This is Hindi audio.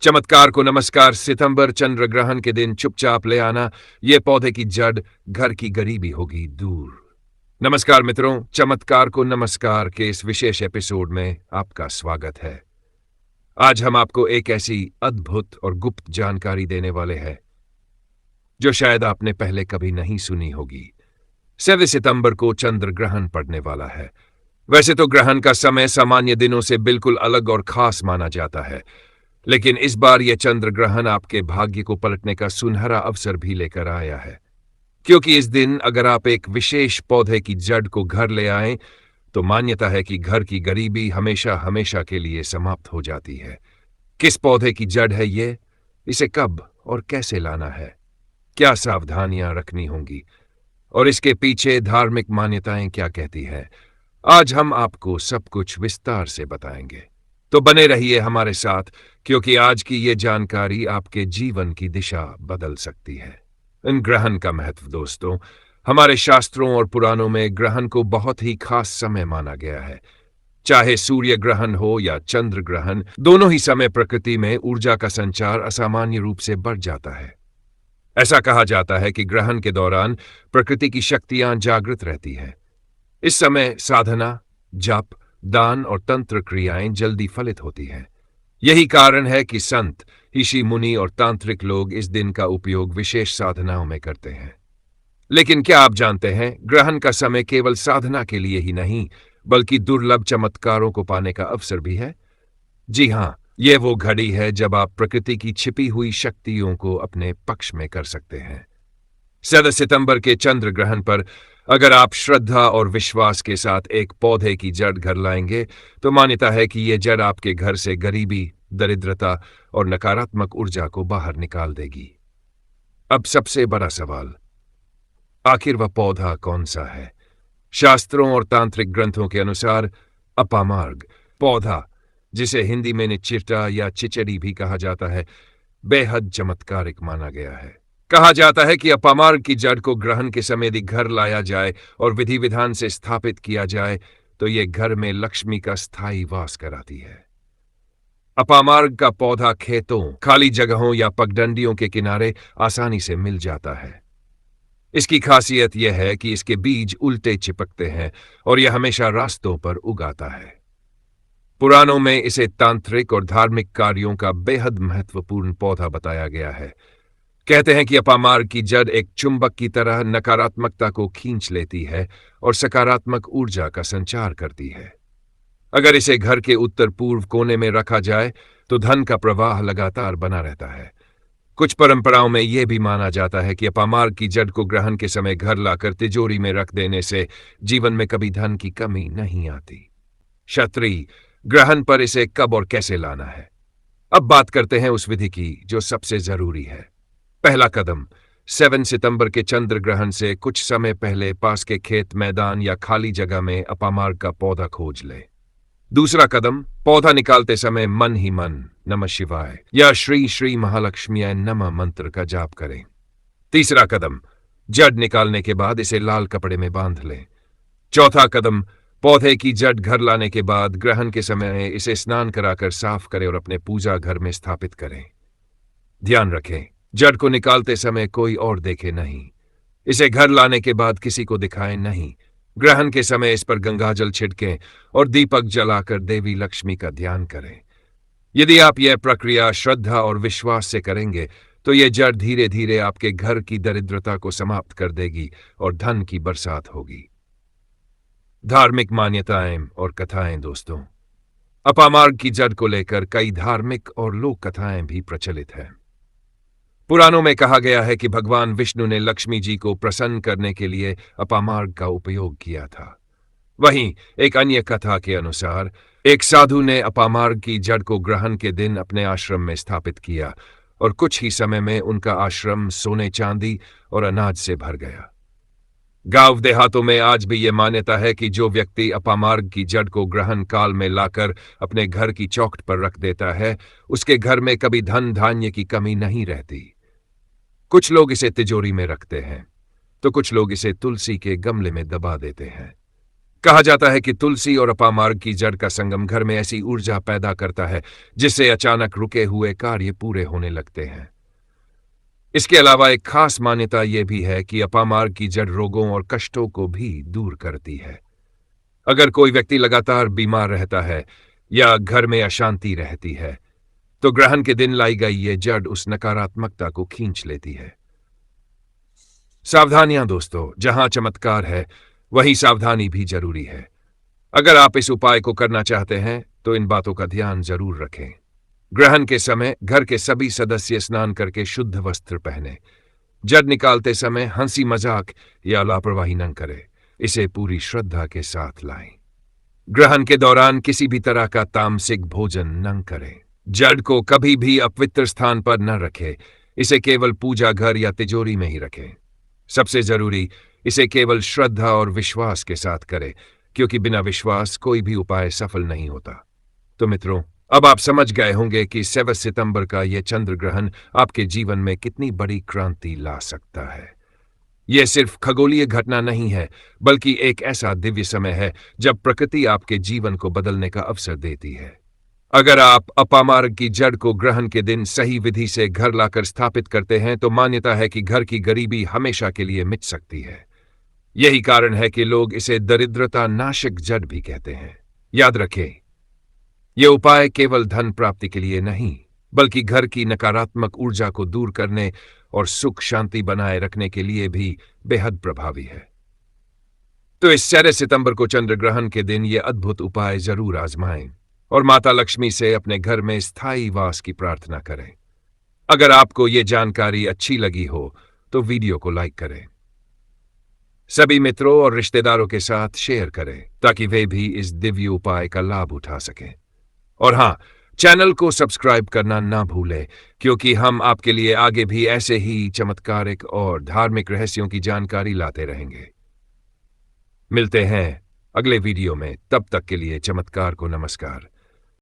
चमत्कार को नमस्कार। सितंबर चंद्र ग्रहण के दिन चुपचाप ले आना, ये पौधे की जड़, घर की गरीबी होगी दूर। नमस्कार मित्रों, चमत्कार को नमस्कार के इस विशेष एपिसोड में आपका स्वागत है। आज हम आपको एक ऐसी अद्भुत और गुप्त जानकारी देने वाले हैं जो शायद आपने पहले कभी नहीं सुनी होगी। 7 सितंबर को चंद्र ग्रहण पड़ने वाला है। वैसे तो ग्रहण का समय सामान्य दिनों से बिल्कुल अलग और खास माना जाता है, लेकिन इस बार यह चंद्र ग्रहण आपके भाग्य को पलटने का सुनहरा अवसर भी लेकर आया है, क्योंकि इस दिन अगर आप एक विशेष पौधे की जड़ को घर ले आएं, तो मान्यता है कि घर की गरीबी हमेशा हमेशा के लिए समाप्त हो जाती है। किस पौधे की जड़ है ये, इसे कब और कैसे लाना है, क्या सावधानियां रखनी होंगी और इसके पीछे धार्मिक मान्यताएं क्या कहती है, आज हम आपको सब कुछ विस्तार से बताएंगे। तो बने रहिए हमारे साथ, क्योंकि आज की ये जानकारी आपके जीवन की दिशा बदल सकती है। इन ग्रहण का महत्व दोस्तों, हमारे शास्त्रों और पुराणों में ग्रहण को बहुत ही खास समय माना गया है। चाहे सूर्य ग्रहण हो या चंद्र ग्रहण, दोनों ही समय प्रकृति में ऊर्जा का संचार असामान्य रूप से बढ़ जाता है। ऐसा कहा जाता है कि ग्रहण के दौरान प्रकृति की शक्तियां जागृत रहती हैं। इस समय साधना, जप, दान और तंत्र क्रियाएं जल्दी फलित होती हैं। यही कारण है कि संत, ऋषि मुनि और तांत्रिक लोग इस दिन का उपयोग विशेष साधनाओं में करते हैं। लेकिन क्या आप जानते हैं, ग्रहण का समय केवल साधना के लिए ही नहीं, बल्कि दुर्लभ चमत्कारों को पाने का अवसर भी है। जी हां, यह वो घड़ी है जब आप प्रकृति की छिपी हुई शक्तियों को अपने पक्ष में कर सकते हैं। 7 सितंबर के चंद्र ग्रहण पर अगर आप श्रद्धा और विश्वास के साथ एक पौधे की जड़ घर लाएंगे, तो मान्यता है कि यह जड़ आपके घर से गरीबी, दरिद्रता और नकारात्मक ऊर्जा को बाहर निकाल देगी। अब सबसे बड़ा सवाल, आखिर वह पौधा कौन सा है? शास्त्रों और तांत्रिक ग्रंथों के अनुसार अपामार्ग पौधा, जिसे हिंदी में निच्चिरता या चिचड़ी भी कहा जाता है, बेहद चमत्कारिक माना गया है। कहा जाता है कि अपामार्ग की जड़ को ग्रहण के समय यदि घर लाया जाए और विधि विधान से स्थापित किया जाए, तो यह घर में लक्ष्मी का स्थायी वास कराती है। अपामार्ग का पौधा खेतों, खाली जगहों या पगडंडियों के किनारे आसानी से मिल जाता है। इसकी खासियत यह है कि इसके बीज उल्टे चिपकते हैं और यह हमेशा रास्तों पर उगाता है। पुराणों में इसे तांत्रिक और धार्मिक कार्यों का बेहद महत्वपूर्ण पौधा बताया गया है। कहते हैं कि अपामार्ग की जड़ एक चुंबक की तरह नकारात्मकता को खींच लेती है और सकारात्मक ऊर्जा का संचार करती है। अगर इसे घर के उत्तर पूर्व कोने में रखा जाए, तो धन का प्रवाह लगातार बना रहता है। कुछ परंपराओं में यह भी माना जाता है कि अपामार्ग की जड़ को ग्रहण के समय घर लाकर तिजोरी में रख देने से जीवन में कभी धन की कमी नहीं आती। क्षत्रिय, ग्रहण पर इसे कब और कैसे लाना है? अब बात करते हैं उस विधि की जो सबसे जरूरी है। पहला कदम, 7 सितंबर के चंद्र ग्रहण से कुछ समय पहले पास के खेत, मैदान या खाली जगह में अपामार्ग का पौधा खोज ले। दूसरा कदम, पौधा निकालते समय मन ही मन नमः शिवाय या श्री श्री महालक्ष्मीय नमः मंत्र का जाप करें। तीसरा कदम, जड़ निकालने के बाद इसे लाल कपड़े में बांध लें। चौथा कदम, पौधे की जड़ घर लाने के बाद ग्रहण के समय इसे स्नान कराकर साफ करें और अपने पूजा घर में स्थापित करें। ध्यान रखें, जड़ को निकालते समय कोई और देखे नहीं। इसे घर लाने के बाद किसी को दिखाएं नहीं। ग्रहण के समय इस पर गंगाजल छिड़कें और दीपक जलाकर देवी लक्ष्मी का ध्यान करें। यदि आप यह प्रक्रिया श्रद्धा और विश्वास से करेंगे, तो यह जड़ धीरे धीरे आपके घर की दरिद्रता को समाप्त कर देगी और धन की बरसात होगी। धार्मिक मान्यताएं और कथाएं दोस्तों, अपामार्ग की जड़ को लेकर कई धार्मिक और लोक कथाएं भी प्रचलित हैं। पुराणों में कहा गया है कि भगवान विष्णु ने लक्ष्मी जी को प्रसन्न करने के लिए अपामार्ग का उपयोग किया था। वहीं एक अन्य कथा के अनुसार एक साधु ने अपामार्ग की जड़ को ग्रहण के दिन अपने आश्रम में स्थापित किया और कुछ ही समय में उनका आश्रम सोने, चांदी और अनाज से भर गया। गांव देहातों में आज भी यह मान्यता है कि जो व्यक्ति अपामार्ग की जड़ को ग्रहण काल में लाकर अपने घर की चौखट पर रख देता है, उसके घर में कभी धन धान्य की कमी नहीं रहती। कुछ लोग इसे तिजोरी में रखते हैं, तो कुछ लोग इसे तुलसी के गमले में दबा देते हैं। कहा जाता है कि तुलसी और अपामार्ग की जड़ का संगम घर में ऐसी ऊर्जा पैदा करता है जिससे अचानक रुके हुए कार्य पूरे होने लगते हैं। इसके अलावा एक खास मान्यता यह भी है कि अपामार्ग की जड़ रोगों और कष्टों को भी दूर करती है। अगर कोई व्यक्ति लगातार बीमार रहता है या घर में अशांति रहती है, तो ग्रहण के दिन लाई गई ये जड़ उस नकारात्मकता को खींच लेती है। सावधानियां दोस्तों, जहां चमत्कार है वहीं सावधानी भी जरूरी है। अगर आप इस उपाय को करना चाहते हैं तो इन बातों का ध्यान जरूर रखें। ग्रहण के समय घर के सभी सदस्य स्नान करके शुद्ध वस्त्र पहने। जड़ निकालते समय हंसी मजाक या लापरवाही न करें, इसे पूरी श्रद्धा के साथ लाएं। ग्रहण के दौरान किसी भी तरह का तामसिक भोजन न करें। जड़ को कभी भी अपवित्र स्थान पर न रखें, इसे केवल पूजा घर या तिजोरी में ही रखें। सबसे जरूरी, इसे केवल श्रद्धा और विश्वास के साथ करें, क्योंकि बिना विश्वास कोई भी उपाय सफल नहीं होता। तो मित्रों, अब आप समझ गए होंगे कि 7 सितंबर का यह चंद्र ग्रहण आपके जीवन में कितनी बड़ी क्रांति ला सकता है। यह सिर्फ खगोलीय घटना नहीं है, बल्कि एक ऐसा दिव्य समय है जब प्रकृति आपके जीवन को बदलने का अवसर देती है। अगर आप अपामार्ग की जड़ को ग्रहण के दिन सही विधि से घर लाकर स्थापित करते हैं तो मान्यता है कि घर की गरीबी हमेशा के लिए मिट सकती है। यही कारण है कि लोग इसे दरिद्रता नाशक जड़ भी कहते हैं। याद रखें, यह उपाय केवल धन प्राप्ति के लिए नहीं, बल्कि घर की नकारात्मक ऊर्जा को दूर करने और सुख शांति बनाए रखने के लिए भी बेहद प्रभावी है। तो इस 7 सितंबर को चंद्र ग्रहण के दिन यह अद्भुत उपाय जरूर आजमाएं और माता लक्ष्मी से अपने घर में स्थायी वास की प्रार्थना करें। अगर आपको यह जानकारी अच्छी लगी हो तो वीडियो को लाइक करें, सभी मित्रों और रिश्तेदारों के साथ शेयर करें ताकि वे भी इस दिव्य उपाय का लाभ उठा सकें। और हां, चैनल को सब्सक्राइब करना ना भूलें, क्योंकि हम आपके लिए आगे भी ऐसे ही चमत्कारिक और धार्मिक रहस्यों की जानकारी लाते रहेंगे। मिलते हैं अगले वीडियो में, तब तक के लिए चमत्कार को नमस्कार।